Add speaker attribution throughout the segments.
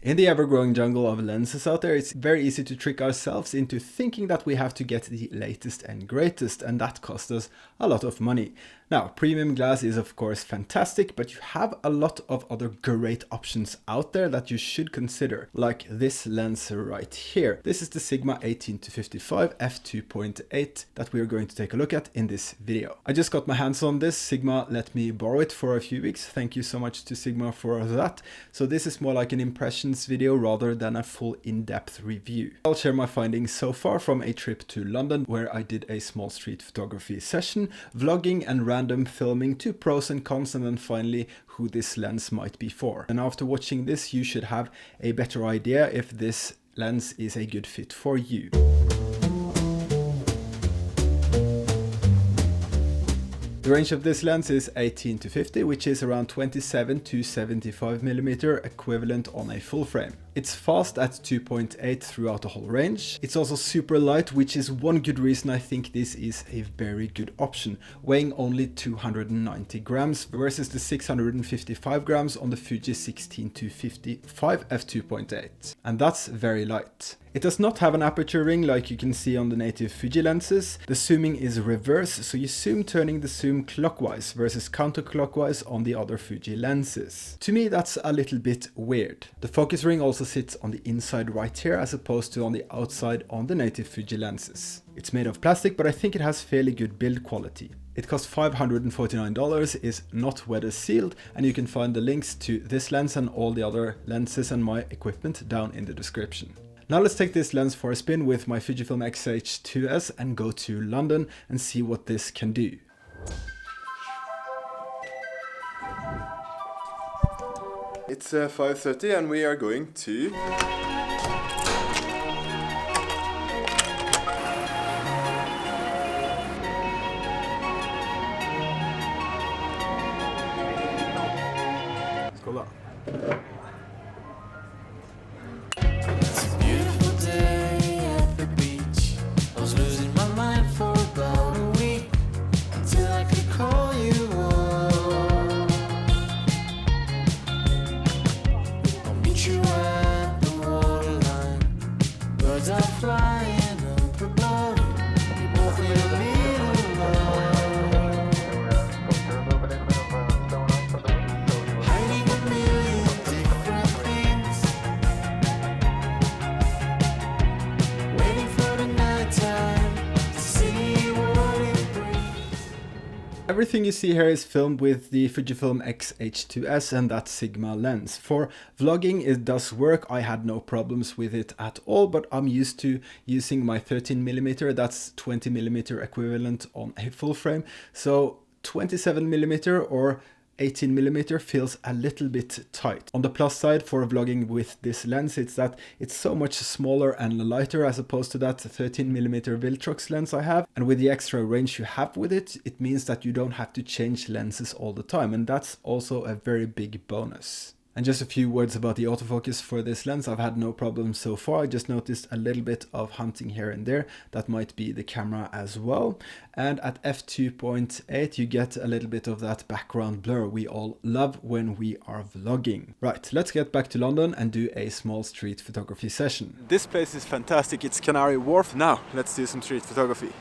Speaker 1: In the ever-growing jungle of lenses out there, it's very easy to trick ourselves into thinking that we have to get the latest and greatest, and that costs us a lot of money. Now, premium glass is of course fantastic, but you have a lot of other great options out there that you should consider, like this lens right here. This is the Sigma 18-55 f2.8 that we are going to take a look at in this video. I just got my hands on this. Sigma let me borrow it for a few weeks. Thank you so much to Sigma for that. So this is more like an impressions video rather than a full in-depth review. I'll share my findings so far from a trip to London where I did a small street photography session, vlogging and random filming, to pros and cons, and then finally who this lens might be for. And after watching this, you should have a better idea if this lens is a good fit for you. The range of this lens is 18-50, which is around 27 to 75mm equivalent on a full frame. It's fast at 2.8 throughout the whole range. It's also super light, which is one good reason I think this is a very good option, weighing only 290 grams versus the 655 grams on the Fuji 16-55 f2.8. And that's very light. It does not have an aperture ring like you can see on the native Fuji lenses. The zooming is reverse, so you zoom turning the zoom clockwise versus counterclockwise on the other Fuji lenses. To me, that's a little bit weird. The focus ring also sits on the inside right here as opposed to on the outside on the native Fuji lenses. It's made of plastic, but I think it has fairly good build quality. It costs $549, is not weather sealed, and you can find the links to this lens and all the other lenses and my equipment down in the description. Now let's take this lens for a spin with my Fujifilm X-H2S and go to London and see what this can do.
Speaker 2: It's 5:30 and we are going to...
Speaker 1: Let's go low. Everything you see here is filmed with the Fujifilm X-H2S and that Sigma lens. For vlogging it does work, I had no problems with it at all, but I'm used to using my 13mm, that's 20mm equivalent on a full frame, so 27mm or 18mm feels a little bit tight. On the plus side for vlogging with this lens, it's that it's so much smaller and lighter as opposed to that 13mm Viltrox lens I have. And with the extra range you have with it, it means that you don't have to change lenses all the time. And that's also a very big bonus. And just a few words about the autofocus for this lens. I've had no problems so far. I just noticed a little bit of hunting here and there. That might be the camera as well. And at f2.8 you get a little bit of that background blur we all love when we are vlogging. Right, let's get back to London and do a small street photography session. This place is fantastic. It's Canary Wharf. Now let's do some street photography.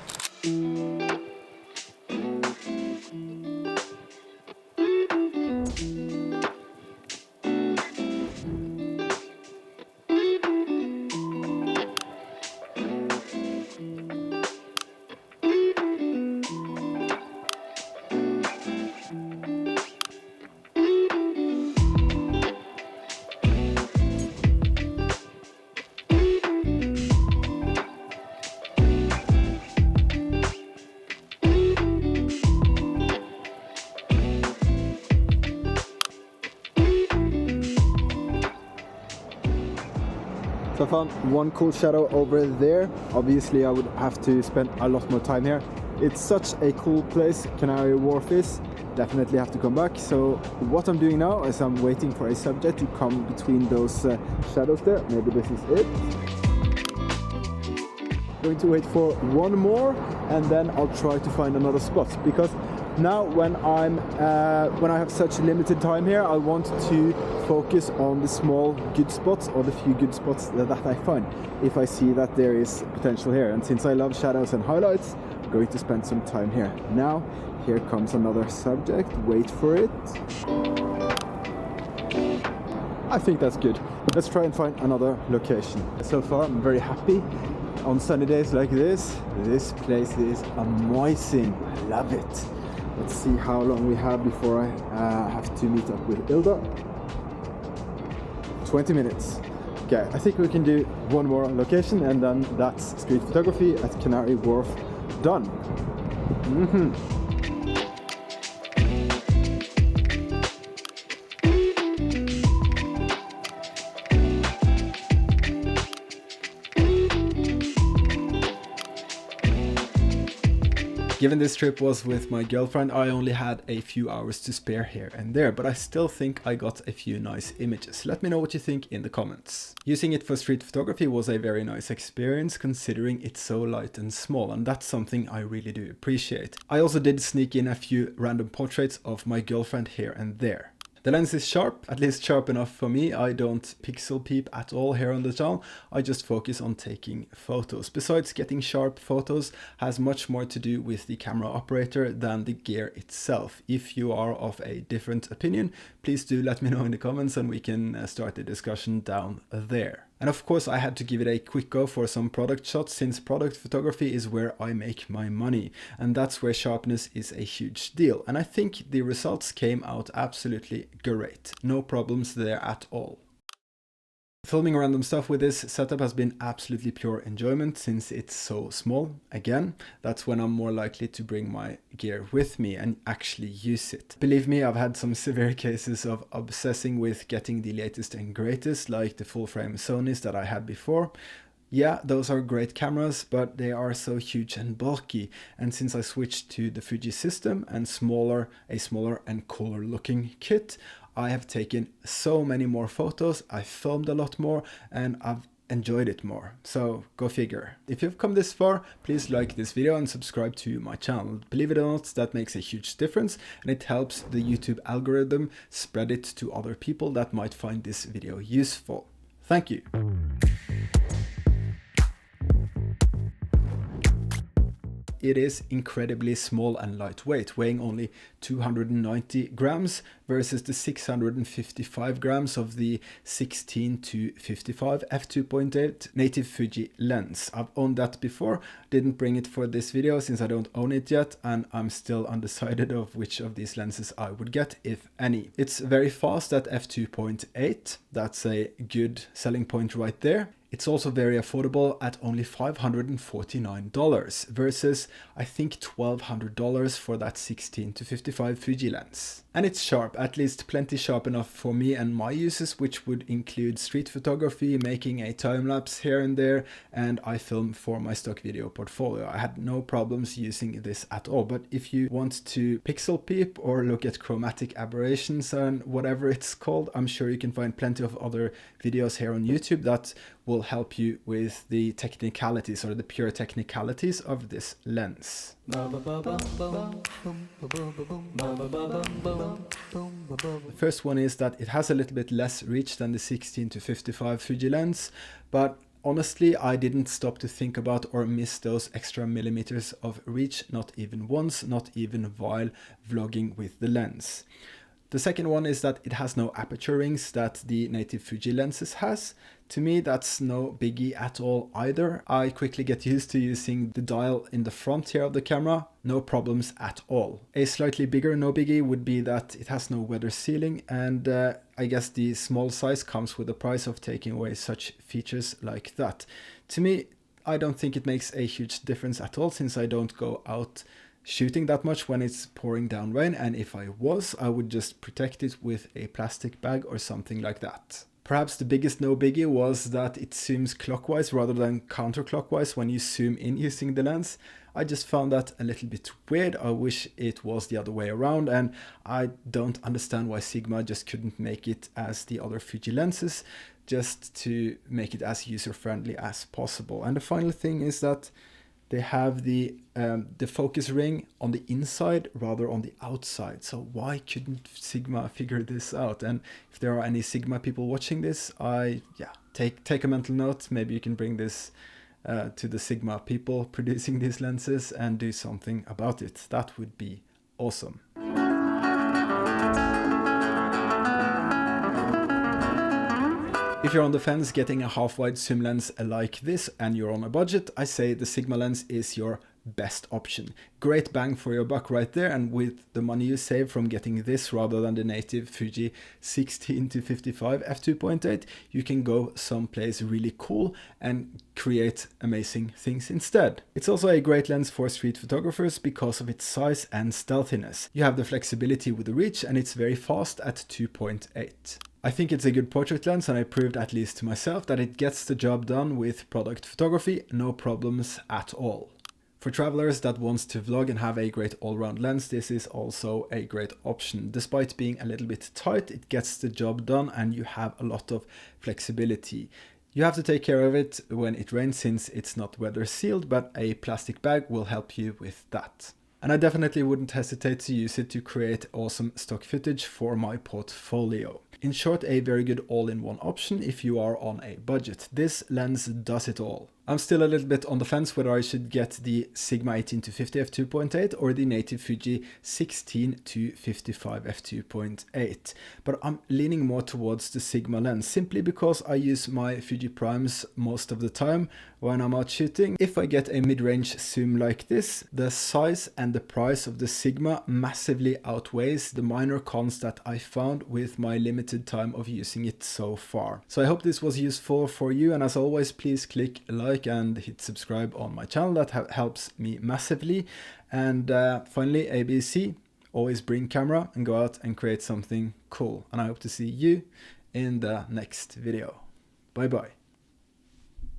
Speaker 1: So I found one cool shadow over there. Obviously I would have to spend a lot more time here. It's such a cool place, Canary Wharf is. Definitely have to come back. So what I'm doing now is I'm waiting for a subject to come between those shadows there. Maybe this is it. Going to wait for one more and then I'll try to find another spot, because Now when I have such limited time here, I want to focus on the small good spots or the few good spots that I find if I see that there is potential here. And since I love shadows and highlights, I'm going to spend some time here. Now here comes another subject. Wait for it. I think that's good. Let's try and find another location. So far I'm very happy. On sunny days like this place is amazing. I love it. Let's see how long we have before I have to meet up with Ilda. 20 minutes. Okay, I think we can do one more location and then that's street photography at Canary Wharf done. Given this trip was with my girlfriend, I only had a few hours to spare here and there, but I still think I got a few nice images. Let me know what you think in the comments. Using it for street photography was a very nice experience considering it's so light and small, and that's something I really do appreciate. I also did sneak in a few random portraits of my girlfriend here and there. The lens is sharp, at least sharp enough for me. I don't pixel peep at all here on the channel. I just focus on taking photos. Besides, getting sharp photos has much more to do with the camera operator than the gear itself. If you are of a different opinion, please do let me know in the comments and we can start the discussion down there. And of course I had to give it a quick go for some product shots, since product photography is where I make my money, and that's where sharpness is a huge deal. And I think the results came out absolutely great. No problems there at all. Filming random stuff with this setup has been absolutely pure enjoyment since it's so small. Again, that's when I'm more likely to bring my gear with me and actually use it. Believe me, I've had some severe cases of obsessing with getting the latest and greatest, like the full frame Sonys that I had before. Yeah, those are great cameras, but they are so huge and bulky, and since I switched to the Fuji system and a smaller and cooler looking kit, I have taken so many more photos, I filmed a lot more, and I've enjoyed it more. So go figure. If you've come this far, please like this video and subscribe to my channel. Believe it or not, that makes a huge difference, and it helps the YouTube algorithm spread it to other people that might find this video useful. Thank you. It is incredibly small and lightweight, weighing only 290 grams versus the 655 grams of the 16 to 55 f2.8 native Fuji lens. I've owned that before, didn't bring it for this video since I don't own it yet, and I'm still undecided of which of these lenses I would get, if any. It's very fast at f2.8, that's a good selling point right there. It's also very affordable at only $549 versus I think $1,200 for that 16 to 55 Fuji lens. And it's sharp, at least plenty sharp enough for me and my uses, which would include street photography, making a time lapse here and there, and I film for my stock video portfolio. I had no problems using this at all. But if you want to pixel peep or look at chromatic aberrations and whatever it's called, I'm sure you can find plenty of other videos here on YouTube that will help you with the technicalities or the pure technicalities of this lens. The first one is that it has a little bit less reach than the 16 to 55 Fuji lens, but honestly, I didn't stop to think about or miss those extra millimeters of reach, not even once, not even while vlogging with the lens. The second one is that it has no aperture rings that the native Fuji lenses has. To me, that's no biggie at all either. I quickly get used to using the dial in the front here of the camera. No problems at all. A slightly bigger no biggie would be that it has no weather sealing, and I guess the small size comes with the price of taking away such features like that. To me, I don't think it makes a huge difference at all, since I don't go out shooting that much when it's pouring down rain, and if I was, I would just protect it with a plastic bag or something like that. Perhaps the biggest no biggie was that it zooms clockwise rather than counterclockwise when you zoom in using the lens. I just found that a little bit weird. I wish it was the other way around, and I don't understand why Sigma just couldn't make it as the other Fuji lenses, just to make it as user-friendly as possible. And the final thing is that they have the focus ring on the inside rather on the outside. So why couldn't Sigma figure this out? And if there are any Sigma people watching this, take a mental note. Maybe you can bring this to the Sigma people producing these lenses and do something about it. That would be awesome. If you're on the fence getting a half-wide zoom lens like this and you're on a budget, I say the Sigma lens is your best option. Great bang for your buck right there, and with the money you save from getting this rather than the native Fuji 16-55 f2.8, you can go someplace really cool and create amazing things instead. It's also a great lens for street photographers because of its size and stealthiness. You have the flexibility with the reach, and it's very fast at 2.8. I think it's a good portrait lens, and I proved, at least to myself, that it gets the job done with product photography, no problems at all. For travelers that wants to vlog and have a great all-round lens, this is also a great option. Despite being a little bit tight, it gets the job done and you have a lot of flexibility. You have to take care of it when it rains since it's not weather sealed, but a plastic bag will help you with that. And I definitely wouldn't hesitate to use it to create awesome stock footage for my portfolio. In short, a very good all-in-one option if you are on a budget. This lens does it all. I'm still a little bit on the fence whether I should get the Sigma 18-50 f2.8 or the native Fuji 16-55 f2.8, but I'm leaning more towards the Sigma lens simply because I use my Fuji primes most of the time when I'm out shooting. If I get a mid-range zoom like this, the size and the price of the Sigma massively outweighs the minor cons that I found with my limited time of using it so far. So I hope this was useful for you, and as always, please click like and hit subscribe on my channel. That helps me massively. And finally, ABC, always bring camera and go out and create something cool. And I hope to see you in the next video. Bye bye.